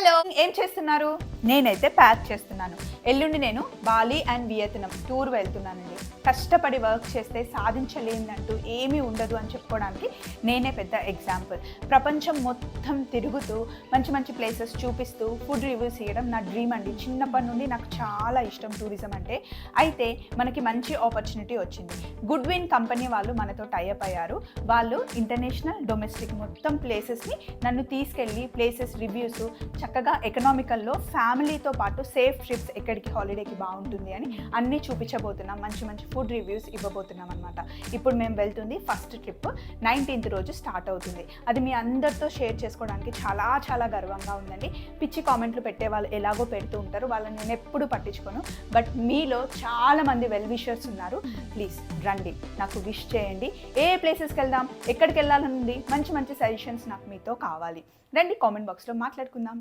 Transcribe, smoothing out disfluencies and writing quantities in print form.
Hello, ఏం చేస్తున్నారు? నేనైతే ప్యాక్ చేస్తున్నాను. ఎల్లుండి నేను బాలి అండ్ వియత్నాం టూర్ వెళ్తున్నానండి. కష్టపడి వర్క్ చేస్తే సాధించలేదంటూ ఏమీ ఉండదు అని చెప్పుకోవడానికి నేనే పెద్ద ఎగ్జాంపుల్. ప్రపంచం మొత్తం తిరుగుతూ మంచి మంచి ప్లేసెస్ చూపిస్తూ ఫుడ్ రివ్యూస్ ఇవ్వడం నా డ్రీమ్ అండి. చిన్నప్పటి నుండి నాకు చాలా ఇష్టం టూరిజం అంటే. అయితే మనకి మంచి ఆపర్చునిటీ వచ్చింది. గుడ్విన్ కంపెనీ వాళ్ళు మనతో టైఅప్ అయ్యారు. వాళ్ళు ఇంటర్నేషనల్, డొమెస్టిక్ మొత్తం ప్లేసెస్ని నన్ను తీసుకెళ్ళి ప్లేసెస్ రివ్యూస్ చక్కగా ఎకనామికల్లో ఫ్యామిలీతో పాటు సేఫ్ ట్రిప్స్ ఎక్కడికి హాలిడేకి బాగుంటుంది అని అన్నీ చూపించబోతున్నాం. మంచి మంచి ఫుడ్ రివ్యూస్ ఇవ్వబోతున్నాం అనమాట. ఇప్పుడు మేము వెళ్తుంది ఫస్ట్ ట్రిప్ 19th రోజు స్టార్ట్ అవుతుంది. అది మీ అందరితో షేర్ చేసుకోవడానికి చాలా చాలా గర్వంగా ఉందండి. పిచ్చి కామెంట్లు పెట్టే వాళ్ళు ఎలాగో పెడుతూ ఉంటారు, వాళ్ళని నేను ఎప్పుడు పట్టించుకోను. బట్ మీలో చాలామంది వెల్ విషర్స్ ఉన్నారు. ప్లీజ్ రండి, నాకు విష్ చేయండి. ఏ ప్లేసెస్కి వెళ్దాం, ఎక్కడికి వెళ్ళాలనుంది, మంచి మంచి సజెషన్స్ నాకు మీతో కావాలి. రండి, కామెంట్ బాక్స్లో మాట్లాడుకుందాం.